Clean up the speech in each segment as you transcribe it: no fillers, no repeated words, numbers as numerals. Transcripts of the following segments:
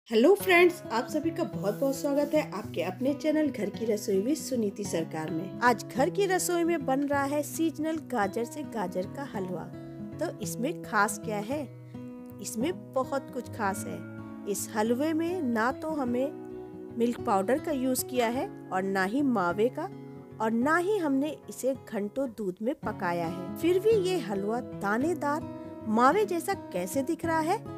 Hello friends, आप सभी का बहुत बहुत स्वागत है आपके अपने चैनल घर की रसोई में सुनीति सरकार में। आज घर की रसोई में बन रहा है सीजनल गाजर से गाजर का हलवा। तो इसमें खास क्या है? इसमें बहुत कुछ खास है। इस हलवे में ना तो हमें मिल्क पाउडर का यूज किया है और ना ही मावे का, और ना ही हमने इसे घंटों दूध में पकाया है। फिर भी ये हलवा दानेदार मावे जैसा कैसे दिख रहा है,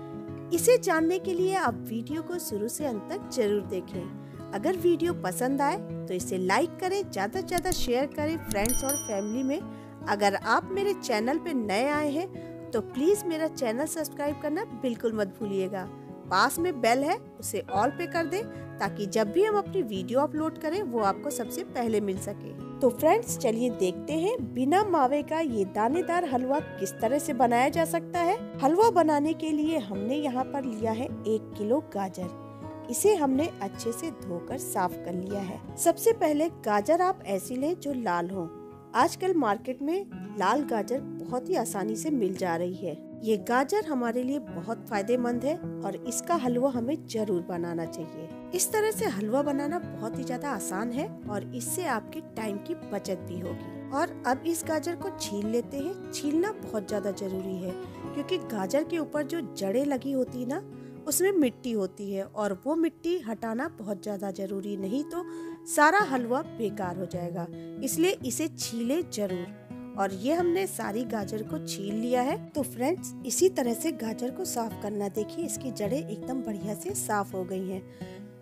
इसे जानने के लिए आप वीडियो को शुरू से अंत तक जरूर देखें। अगर वीडियो पसंद आए तो इसे लाइक करें, ज्यादा से ज्यादा शेयर करें फ्रेंड्स और फैमिली में। अगर आप मेरे चैनल पे नए आए हैं तो प्लीज मेरा चैनल सब्सक्राइब करना बिल्कुल मत भूलिएगा। पास में बेल है, उसे ऑल पे कर दें ताकि जब भी हम अपनी वीडियो अपलोड करें वो आपको सबसे पहले मिल सके। तो फ्रेंड्स चलिए देखते हैं बिना मावे का ये दानेदार हलवा किस तरह से बनाया जा सकता है। हलवा बनाने के लिए हमने यहाँ पर लिया है 1 किलो गाजर। इसे हमने अच्छे से धोकर साफ कर लिया है। सबसे पहले गाजर आप ऐसी लें जो लाल हो। आजकल मार्केट में लाल गाजर बहुत ही आसानी से मिल जा रही है। ये गाजर हमारे लिए बहुत फायदेमंद है और इसका हलवा हमें जरूर बनाना चाहिए। इस तरह से हलवा बनाना बहुत ही ज्यादा आसान है और इससे आपके टाइम की बचत भी होगी। और अब इस गाजर को छील लेते हैं। छीलना बहुत ज्यादा जरूरी है क्योंकि गाजर के ऊपर जो जड़ें लगी होती है ना, उसमें मिट्टी होती है और वो मिट्टी हटाना बहुत ज्यादा जरूरी, नहीं तो सारा हलवा बेकार हो जाएगा। इसलिए इसे छीले जरूर। और ये हमने सारी गाजर को छील लिया है। तो फ्रेंड्स इसी तरह से गाजर को साफ करना। देखिए इसकी जड़ें एकदम बढ़िया से साफ हो गई हैं।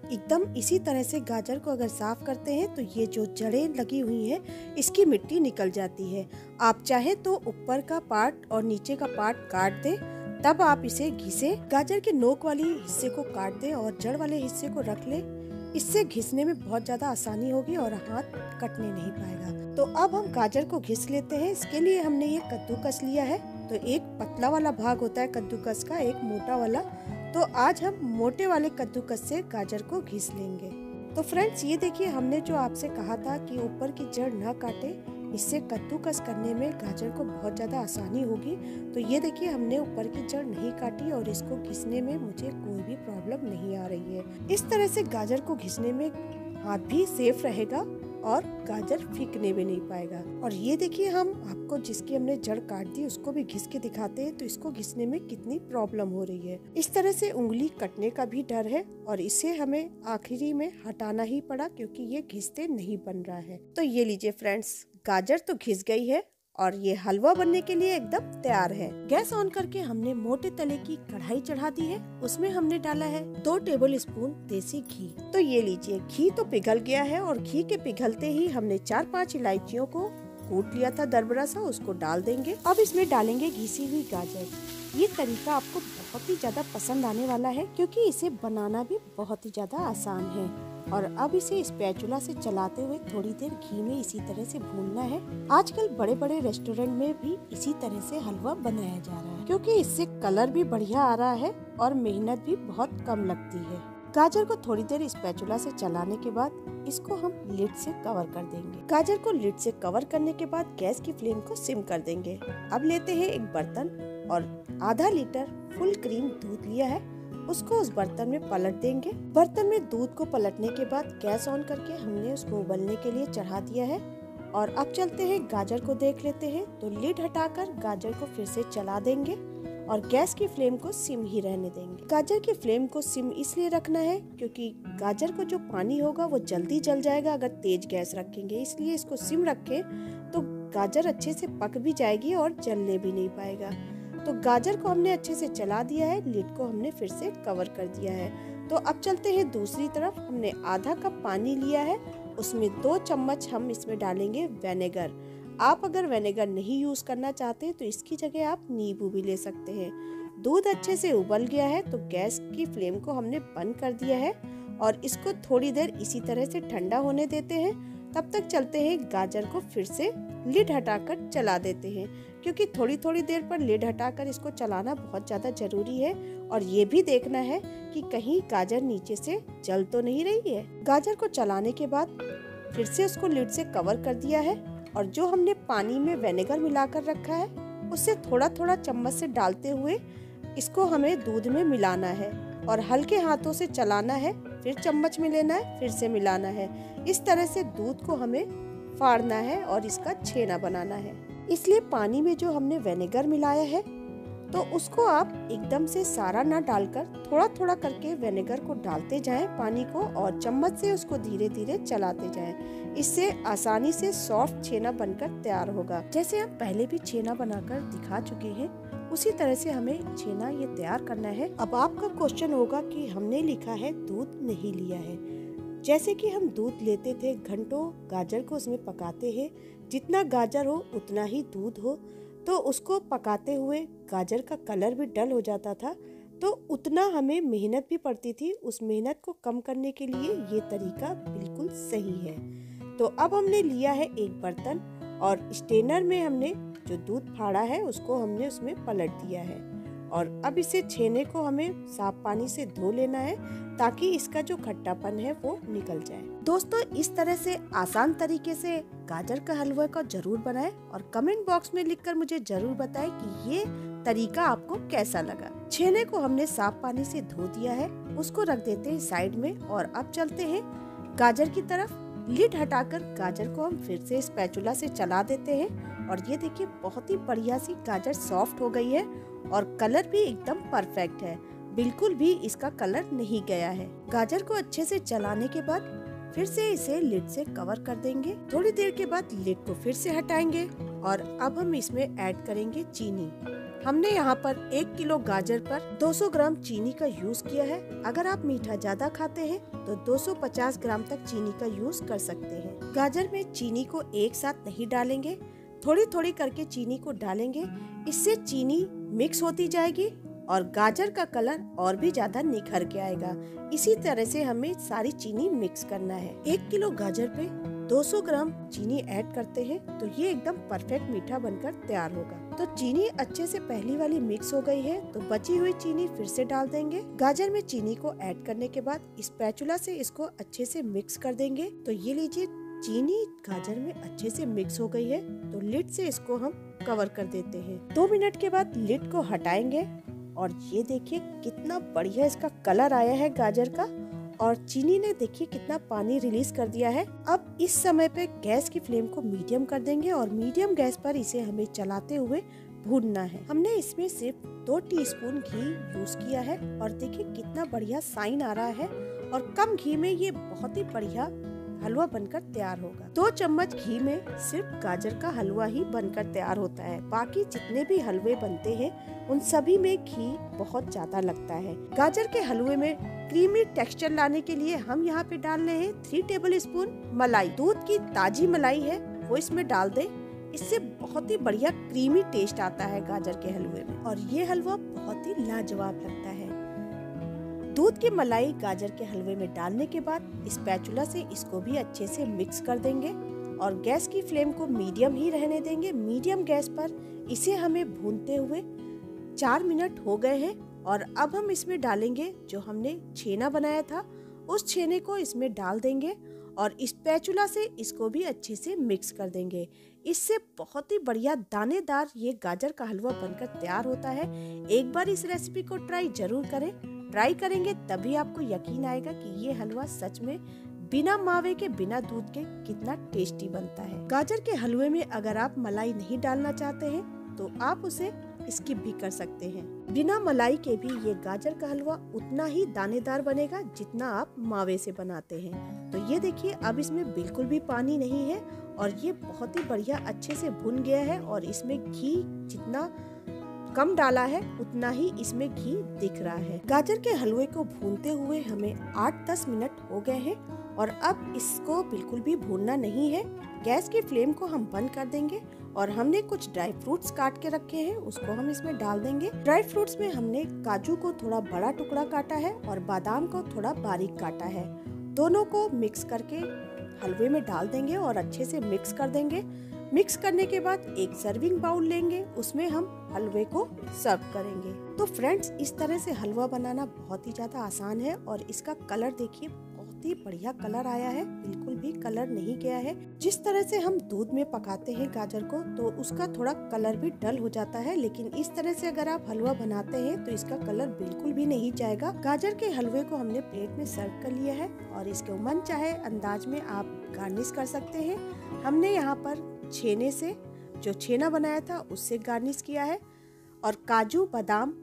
एकदम इसी तरह से गाजर को अगर साफ करते हैं तो ये जो जड़ें लगी हुई हैं इसकी मिट्टी निकल जाती है। आप चाहे तो ऊपर का पार्ट और नीचे का पार्ट काट दें, तब आप इसे घिसे। गाजर के नोक वाली हिस्से को काट दें और जड़ वाले हिस्से को रख लें। इससे घिसने में बहुत ज्यादा आसानी होगी और हाथ कटने नहीं पाएगा। तो अब हम गाजर को घिस लेते हैं। इसके लिए हमने ये कद्दूकस लिया है। तो एक पतला वाला भाग होता है कद्दूकस का, एक मोटा वाला। तो आज हम मोटे वाले कद्दूकस से गाजर को घिस लेंगे। तो फ्रेंड्स ये देखिए, हमने जो आपसे कहा था कि ऊपर की जड़ न काटे, इससे कद्दूकस करने में गाजर को बहुत ज्यादा आसानी होगी। तो ये देखिए हमने ऊपर की जड़ नहीं काटी और इसको घिसने में मुझे कोई भी प्रॉब्लम नहीं आ रही है। इस तरह से गाजर को घिसने में हाथ भी सेफ रहेगा और गाजर फीकने भी नहीं पाएगा। और ये देखिए हम आपको जिसकी हमने जड़ काट दी उसको भी घिस के दिखाते हैं तो इसको घिसने में कितनी प्रॉब्लम हो रही है। इस तरह से उंगली कटने का भी डर है और इसे हमें आखिरी में हटाना ही पड़ा क्योंकि ये घिसते नहीं बन रहा है। तो ये लीजिए फ्रेंड्स, गाजर तो घिस गई है और ये हलवा बनने के लिए एकदम तैयार है। गैस ऑन करके हमने मोटे तले की कढ़ाई चढ़ा दी है। उसमें हमने डाला है 2 टेबल स्पून देसी घी। तो ये लीजिए, घी तो पिघल गया है और घी के पिघलते ही हमने 4-5 इलायचियों को कूट लिया था दरबरा सा, उसको डाल देंगे। अब इसमें डालेंगे घिसी हुई गाजर। ये तरीका आपको बहुत ही ज्यादा पसंद आने वाला है क्योंकि इसे बनाना भी बहुत ही ज्यादा आसान है। और अब इसे स्पैचुला से चलाते हुए थोड़ी देर घी में इसी तरह से भूनना है। आजकल बड़े बड़े रेस्टोरेंट में भी इसी तरह से हलवा बनाया जा रहा है क्योंकि इससे कलर भी बढ़िया आ रहा है और मेहनत भी बहुत कम लगती है। गाजर को थोड़ी देर स्पैचुला से चलाने के बाद इसको हम लिड से कवर कर देंगे। गाजर को लिड से कवर करने के बाद गैस की फ्लेम को सिम कर देंगे। अब लेते हैं एक बर्तन और आधा लीटर फुल क्रीम दूध लिया है, उसको उस बर्तन में पलट देंगे। बर्तन में दूध को पलटने के बाद गैस ऑन करके हमने उसको उबलने के लिए चढ़ा दिया है। और अब चलते हैं गाजर को देख लेते हैं। तो लिड हटाकर गाजर को फिर से चला देंगे और गैस की फ्लेम को सिम ही रहने देंगे। गाजर की फ्लेम को सिम इसलिए रखना है क्योंकि गाजर को जो पानी होगा वो जल्दी जल जाएगा अगर तेज गैस रखेंगे। इसलिए इसको सिम रखें तो गाजर अच्छे से पक भी जाएगी और जलने भी नहीं पाएगा। तो गाजर को हमने अच्छे से चला दिया है, लिड को हमने फिर से कवर कर दिया है। तो अब चलते हैं दूसरी तरफ। हमने आधा कप पानी लिया है, उसमें 2 चम्मच हम इसमें डालेंगे विनेगर। आप अगर विनेगर नहीं यूज करना चाहते तो इसकी जगह आप नींबू भी ले सकते हैं। दूध अच्छे से उबल गया है तो गैस की फ्लेम को हमने बंद कर दिया है और इसको थोड़ी देर इसी तरह से ठंडा होने देते हैं। तब तक चलते हैं गाजर को फिर से लिड हटाकर चला देते हैं क्योंकि थोड़ी थोड़ी देर पर लिड हटाकर इसको चलाना बहुत ज़्यादा जरूरी है। और ये भी देखना है कि कहीं गाजर नीचे से जल तो नहीं रही है। गाजर को चलाने के बाद फिर से उसको लिड से कवर कर दिया है और जो हमने पानी में विनेगर मिलाकर रखा है उससे थोड़ा थोड़ा चम्मच से डालते हुए इसको हमें दूध में मिलाना है और हल्के हाथों से चलाना है, फिर चम्मच में लेना है, फिर से मिलाना है। इस तरह से दूध को हमें फाड़ना है और इसका छेना बनाना है। इसलिए पानी में जो हमने विनेगर मिलाया है तो उसको आप एकदम से सारा ना डालकर थोड़ा थोड़ा करके विनेगर को डालते जाएं पानी को, और चम्मच से उसको धीरे धीरे चलाते जाएं। इससे आसानी से सॉफ्ट छेना बनकर तैयार होगा। जैसे हम पहले भी छेना बनाकर दिखा चुके हैं, उसी तरह से हमें छेना ये तैयार करना है। अब आपका क्वेश्चन होगा कि हमने लिखा है दूध नहीं लिया है। जैसे कि हम दूध लेते थे, घंटों गाजर को उसमें पकाते हैं, जितना गाजर हो उतना ही दूध हो, तो उसको पकाते हुए गाजर का कलर भी डल हो जाता था, तो उतना हमें मेहनत भी पड़ती थी। उस मेहनत को कम करने के लिए ये तरीका बिल्कुल सही है। तो अब हमने लिया है एक बर्तन और स्टेनर में हमने जो दूध फाड़ा है उसको हमने उसमें पलट दिया है, और अब इसे छेने को हमें साफ पानी से धो लेना है ताकि इसका जो खट्टापन है वो निकल जाए। दोस्तों, इस तरह से आसान तरीके से गाजर का हलवा को जरूर बनाएं और कमेंट बॉक्स में लिखकर मुझे जरूर बताएं कि ये तरीका आपको कैसा लगा। छेने को हमने साफ पानी से धो दिया है, उसको रख देते हैं साइड में, और अब चलते हैं गाजर की तरफ। लिड हटाकर गाजर को हम फिर से स्पैचुला से चला देते हैं, और ये देखिए बहुत ही बढ़िया सी गाजर सॉफ्ट हो गई है और कलर भी एकदम परफेक्ट है, बिल्कुल भी इसका कलर नहीं गया है। गाजर को अच्छे से चलाने के बाद फिर से इसे लिड से कवर कर देंगे। थोड़ी देर के बाद लिड को फिर से हटाएंगे और अब हम इसमें ऐड करेंगे चीनी। हमने यहाँ पर 1 किलो गाजर पर 200 ग्राम चीनी का यूज किया है। अगर आप मीठा ज्यादा खाते हैं तो 250 ग्राम तक चीनी का यूज कर सकते हैं। गाजर में चीनी को एक साथ नहीं डालेंगे, थोड़ी थोड़ी करके चीनी को डालेंगे। इससे चीनी मिक्स होती जाएगी और गाजर का कलर और भी ज्यादा निखर के आएगा। इसी तरह से हमें सारी चीनी मिक्स करना है। 1 किलो गाजर पे 200 ग्राम चीनी ऐड करते हैं तो ये एकदम परफेक्ट मीठा बनकर तैयार होगा। तो चीनी अच्छे से पहली वाली मिक्स हो गई है, तो बची हुई चीनी फिर से डाल देंगे। गाजर में चीनी को ऐड करने के बाद स्पैचुला से इसको अच्छे से मिक्स कर देंगे। तो ये लीजिए, चीनी गाजर में अच्छे से मिक्स हो गई है, तो लिड से इसको हम कवर कर देते हैं। 2 मिनट के बाद लिड को हटाएंगे और ये देखिए कितना बढ़िया इसका कलर आया है गाजर का, और चीनी ने देखिए कितना पानी रिलीज कर दिया है। अब इस समय पे गैस की फ्लेम को मीडियम कर देंगे और मीडियम गैस पर इसे हमें चलाते हुए भूनना है। हमने इसमें सिर्फ 2 टीस्पून घी यूज किया है और देखिए कितना बढ़िया साइन आ रहा है, और कम घी में ये बहुत ही बढ़िया हलवा बनकर तैयार होगा। 2 चम्मच घी में सिर्फ गाजर का हलवा ही बनकर तैयार होता है। बाकी जितने भी हलवे बनते हैं उन सभी में घी बहुत ज्यादा लगता है। गाजर के हलवे में क्रीमी टेक्सचर लाने के लिए हम यहाँ पे डाल रहे हैं 3 टेबल स्पून मलाई। दूध की ताजी मलाई है वो इसमें डाल दें, इससे बहुत ही बढ़िया क्रीमी टेस्ट आता है गाजर के हलवे में, और ये हलवा बहुत ही लाजवाब लगता है। दूध की मलाई गाजर के हलवे में डालने के बाद स्पैचुला से इसको भी अच्छे से मिक्स कर देंगे और गैस की फ्लेम को मीडियम ही रहने देंगे। मीडियम गैस पर इसे हमें भूनते हुए 4 मिनट हो गए हैं, और अब हम इसमें डालेंगे जो हमने छेना बनाया था, उस छेने को इसमें डाल देंगे और स्पैचुला से इसको भी अच्छे से मिक्स कर देंगे। इससे बहुत ही बढ़िया दानेदार ये गाजर का हलवा बनकर तैयार होता है। एक बार इस रेसिपी को ट्राई जरूर करें। ट्राई करेंगे तभी आपको यकीन आएगा कि ये हलवा सच में बिना मावे के, बिना दूध के कितना टेस्टी बनता है। गाजर के हलवे में अगर आप मलाई नहीं डालना चाहते हैं तो आप उसे स्किप भी कर सकते हैं। बिना मलाई के भी ये गाजर का हलवा उतना ही दानेदार बनेगा जितना आप मावे से बनाते हैं। तो ये देखिए, अब इसमें बिल्कुल भी पानी नहीं है और ये बहुत ही बढ़िया अच्छे से भुन गया है, और इसमें घी जितना कम डाला है उतना ही इसमें घी दिख रहा है। गाजर के हलवे को भूनते हुए हमें 8-10 मिनट हो गए हैं, और अब इसको बिल्कुल भी भूनना नहीं है। गैस की फ्लेम को हम बंद कर देंगे और हमने कुछ ड्राई फ्रूट्स काट के रखे हैं, उसको हम इसमें डाल देंगे। ड्राई फ्रूट्स में हमने काजू को थोड़ा बड़ा टुकड़ा काटा है और बादाम को थोड़ा बारीक काटा है। दोनों को मिक्स करके हलवे में डाल देंगे और अच्छे से मिक्स कर देंगे। मिक्स करने के बाद एक सर्विंग बाउल लेंगे, उसमें हम हलवे को सर्व करेंगे। तो फ्रेंड्स, इस तरह से हलवा बनाना बहुत ही ज्यादा आसान है, और इसका कलर देखिए बहुत बहुत ही बढ़िया कलर आया है, बिल्कुल भी कलर नहीं गया है। जिस तरह से हम दूध में पकाते हैं गाजर को तो उसका थोड़ा कलर भी डल हो जाता है, लेकिन इस तरह से अगर आप हलवा बनाते हैं तो इसका कलर बिल्कुल भी नहीं जाएगा। गाजर के हलवे को हमने प्लेट में सर्व कर लिया है और इसके मन चाहे अंदाज में आप गार्निश कर सकते हैं। हमने यहाँ पर छेने से, जो छेना बनाया था उससे गार्निश किया है और काजू, बादाम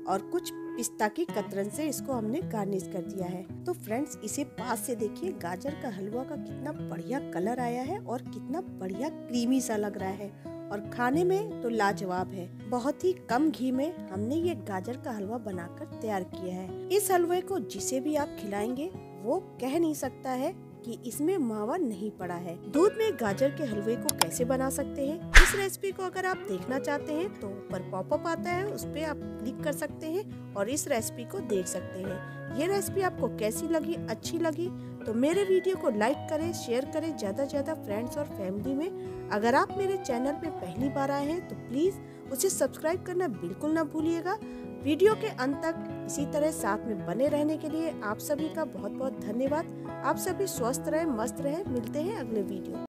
और कुछ पिस्ता की कतरन से इसको हमने गार्निश कर दिया है। तो फ्रेंड्स, इसे पास से देखिए, गाजर का हलवा का कितना बढ़िया कलर आया है और कितना बढ़िया क्रीमी सा लग रहा है और खाने में तो लाजवाब है। बहुत ही कम घी में हमने ये गाजर का हलवा बनाकर तैयार किया है। इस हलवे को जिसे भी आप खिलाएंगे वो कह नहीं सकता है कि इसमें मावा नहीं पड़ा है। दूध में गाजर के हलवे को कैसे बना सकते हैं, इस रेसिपी को अगर आप देखना चाहते हैं तो ऊपर पॉपअप आता है, उस पे आप क्लिक कर सकते हैं और इस रेसिपी को देख सकते हैं। ये रेसिपी आपको कैसी लगी, अच्छी लगी तो मेरे वीडियो को लाइक करें, शेयर करें ज्यादा से ज्यादा फ्रेंड्स और फैमिली में। अगर आप मेरे चैनल पे पहली बार आए हैं तो प्लीज उसे सब्सक्राइब करना बिल्कुल ना भूलिएगा। वीडियो के अंत तक इसी तरह साथ में बने रहने के लिए आप सभी का बहुत बहुत धन्यवाद। आप सभी स्वस्थ रहें, मस्त रहें। मिलते हैं अगले वीडियो।